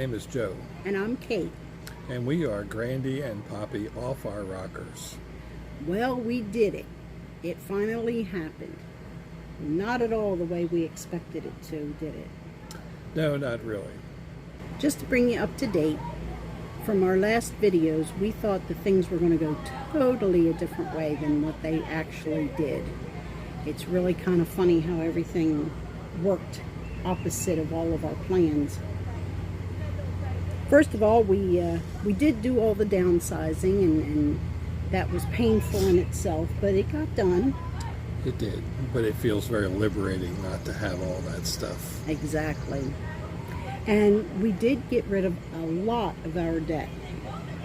name is Joe, And I'm Kate. and we are Grandy and Poppy Off Our Rockers. Well, we did it. It finally happened. Not at all the way we expected it to, did it? No, not really. Just to bring you up to date, from our last videos, we thought that things were going to go totally a different way than what they actually did. It's really kind of funny how everything worked opposite of all of our plans. First of all, we did do all the downsizing, and that was painful in itself, but it got done. It did, but it feels very liberating not to have all that stuff. Exactly. And we did get rid of a lot of our debt.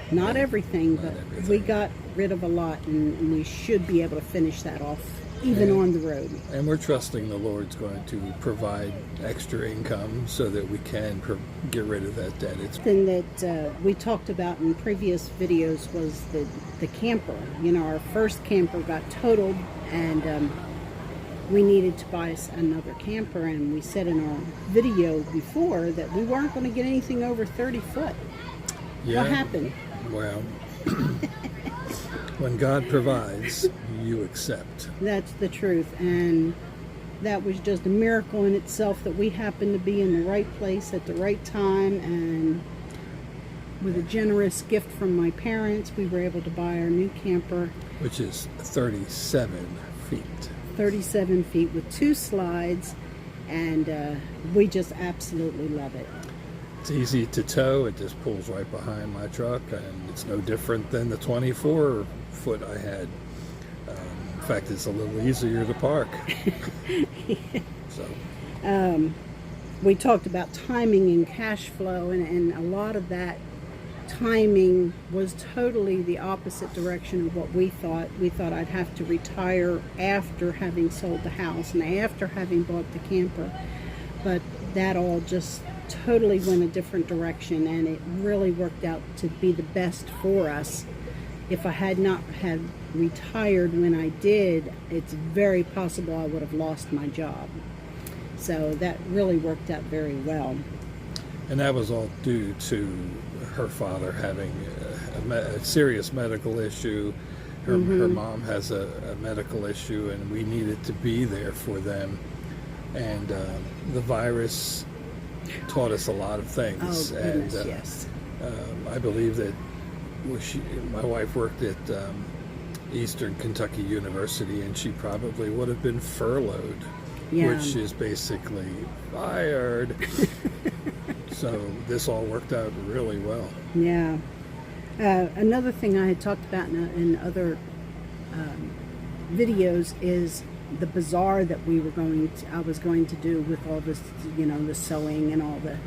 Not everything, but we got rid of a lot, and we should be able to finish that off, even on the road. And we're trusting the Lord's going to provide extra income so that we can get rid of that debt. It's Thing that we talked about in previous videos was the camper. You know, our first camper got totaled, and we needed to buy us another camper, and we said in our video before that we weren't going to get anything over 30 foot. Yeah, What happened? Well, when God provides, you accept. That's the truth, and that was just a miracle in itself that we happened to be in the right place at the right time, and with a generous gift from my parents, we were able to buy our new camper. Which is 37 feet. 37 feet with 2 slides, and we just absolutely love it. It's easy to tow. It just pulls right behind my truck, and it's no different than the 24 foot I had. In fact, it's a little easier to park. So We talked about timing and cash flow, and a lot of that timing was totally the opposite direction of what we thought. We thought I'd have to retire after having sold the house and after having bought the camper, but that all just totally went a different direction, and it really worked out to be the best for us. If I had not had retired when I did, it's very possible I would have lost my job. So that really worked out very well. And that was all due to her father having a serious medical issue. Her mom has a medical issue, and we needed to be there for them. And the virus taught us a lot of things. Oh, goodness, and yes. I believe that my wife worked at Eastern Kentucky University, and she probably would have been furloughed, which is basically fired. So this all worked out really well. Yeah. Another thing I had talked about in other videos is the bazaar that I was going to do with all this, you know, the sewing and all the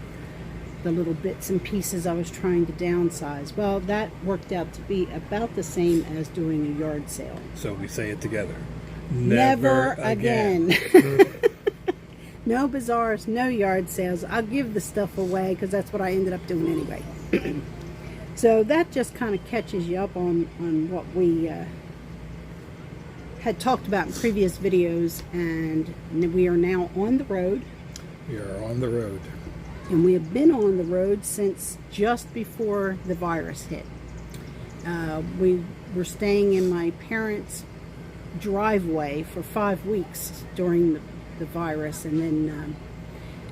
little bits and pieces I was trying to downsize. Well, that worked out to be about the same as doing a yard sale. So we say it together. Never again. No bazaars, no yard sales. I'll give the stuff away because that's what I ended up doing anyway. So that just kind of catches you up on what we had talked about in previous videos, and we are now on the road. We are on the road. And we have been on the road since just before the virus hit. We were staying in my parents' driveway for 5 weeks during the virus, and then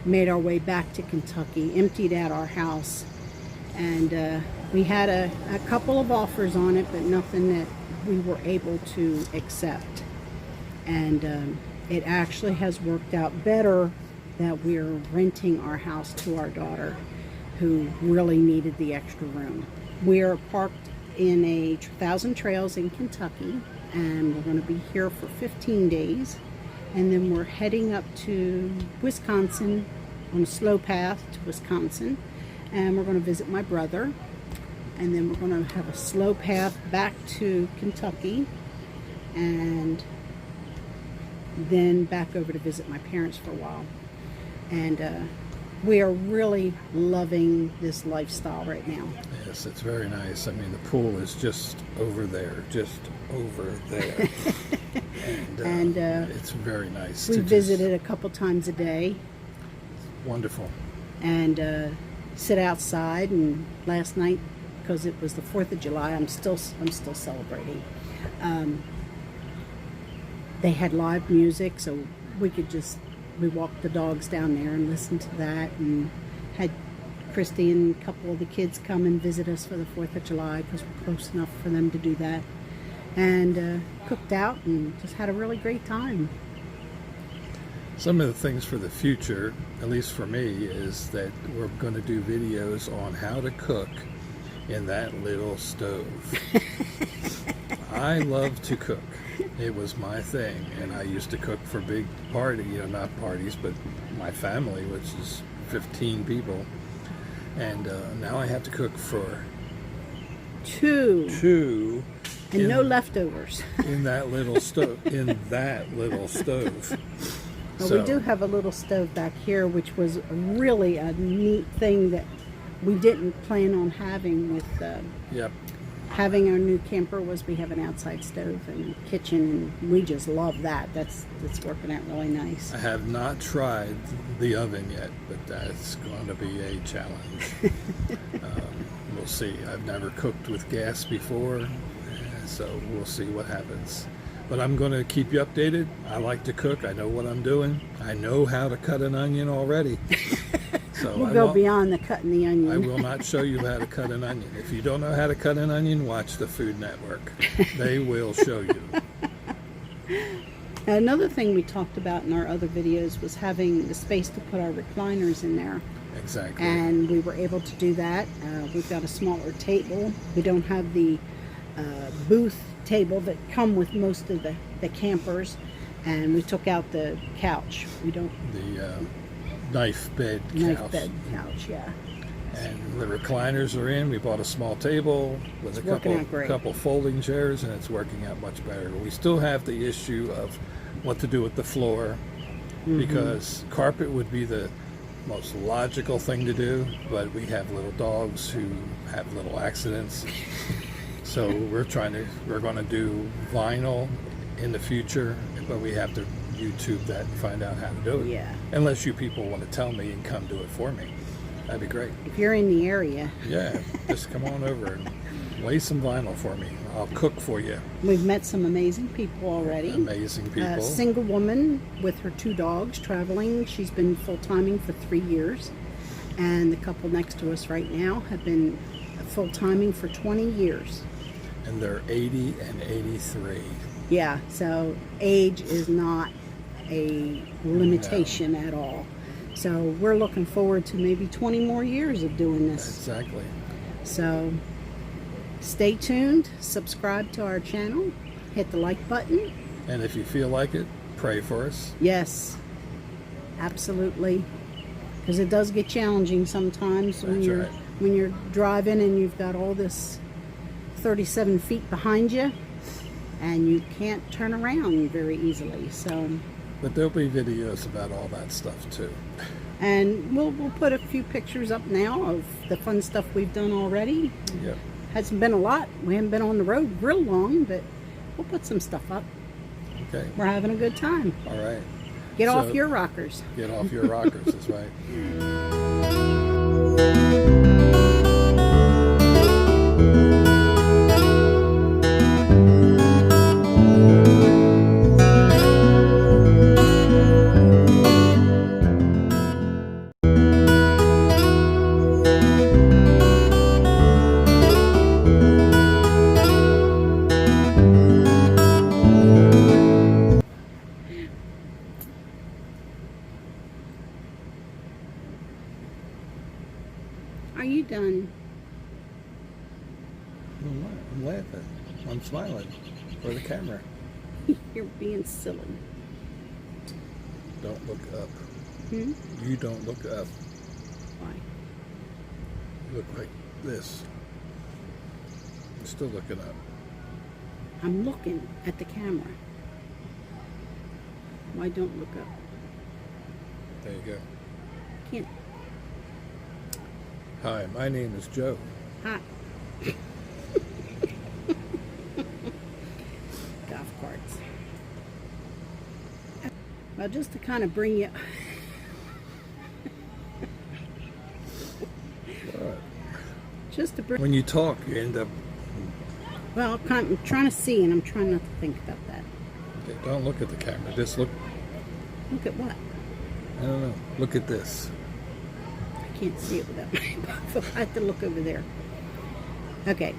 made our way back to Kentucky, emptied out our house, and we had a couple of offers on it, but nothing that we were able to accept. And it actually has worked out better that we're renting our house to our daughter, who really needed the extra room. We are parked in a Thousand Trails in Kentucky, and we're going to be here for 15 days. And then we're heading up to Wisconsin on a slow path to Wisconsin, and we're going to visit my brother, and then we're going to have a slow path back to Kentucky, and then back over to visit my parents for a while. And we are really loving this lifestyle right now. Yes, it's very nice. I mean, the pool is just over there, and it's very nice. We visit it a couple times a day. Wonderful. And sit outside. And last night, because it was the 4th of July, I'm still celebrating. They had live music, so we walked the dogs down there and listened to that, and had Christy and a couple of the kids come and visit us for the 4th of July because we're close enough for them to do that, and cooked out and just had a really great time. Some of the things for the future, at least for me, is that we're going to do videos on how to cook in that little stove. I love to cook. It was my thing, and I used to cook for big not parties, but my family, which is 15 people. And now I have to cook for two. And no leftovers. in that little stove. Well, we do have a little stove back here, which was really a neat thing that we didn't plan on having with Yep. having our new camper. Was we have an outside stove and kitchen, and we just love that. That's working out really nice. I have not tried the oven yet, but that's going to be a challenge. We'll see. I've never cooked with gas before, so we'll see what happens. But I'm going to keep you updated. I like to cook. I know what I'm doing. I know how to cut an onion already. So We'll go beyond the cutting the onion. I will not show you how to cut an onion. If you don't know how to cut an onion, watch the Food Network. They will show you. Another thing we talked about in our other videos was having the space to put our recliners in there. Exactly. And we were able to do that. We've got a smaller table. We don't have the booth table that come with most of the campers. And we took out the couch. We don't... The knife bed couch, yeah. And the recliners are in. We bought a small table with a couple folding chairs, and it's working out much better. We still have the issue of what to do with the floor, because carpet would be the most logical thing to do, but we have little dogs who have little accidents. So we're going to do vinyl in the future, but we have to YouTube that and find out how to do it. Yeah. Unless you people want to tell me and come do it for me. That'd be great. If you're in the area. Yeah, just come on over and lay some vinyl for me. I'll cook for you. We've met some amazing people already. Amazing people. A single woman with her 2 dogs traveling. She's been full-timing for 3 years. And the couple next to us right now have been full-timing for 20 years. And they're 80 and 83. Yeah, so age is not a limitation at all. So we're looking forward to maybe 20 more years of doing this. Exactly. So stay tuned, subscribe to our channel, hit the like button. And if you feel like it, pray for us. Yes, absolutely. Because it does get challenging sometimes when you're driving and you've got all this 37 feet behind you and you can't turn around very easily. So, but there'll be videos about all that stuff too. And we'll put a few pictures up now of the fun stuff we've done already. Yep. Hasn't been a lot. We haven't been on the road real long, but we'll put some stuff up. Okay. We're having a good time. All right. Get off your rockers. Get off your rockers, that's right. Are you done? I'm laughing. I'm smiling for the camera. You're being silly. Don't look up. Hmm? You don't look up. Why? You look like this. I'm still looking up. I'm looking at the camera. Why don't look up? There you go. Can't. Hi, my name is Joe. Hi. Golf carts. Well, just to kind of bring you Just a brick. When you talk, you end up. Well, I'm trying to see, and I'm trying not to think about that. Okay, don't look at the camera. Just look. Look at what? I don't know. Look at this. I can't see it without my buff. I have to look over there. Okay.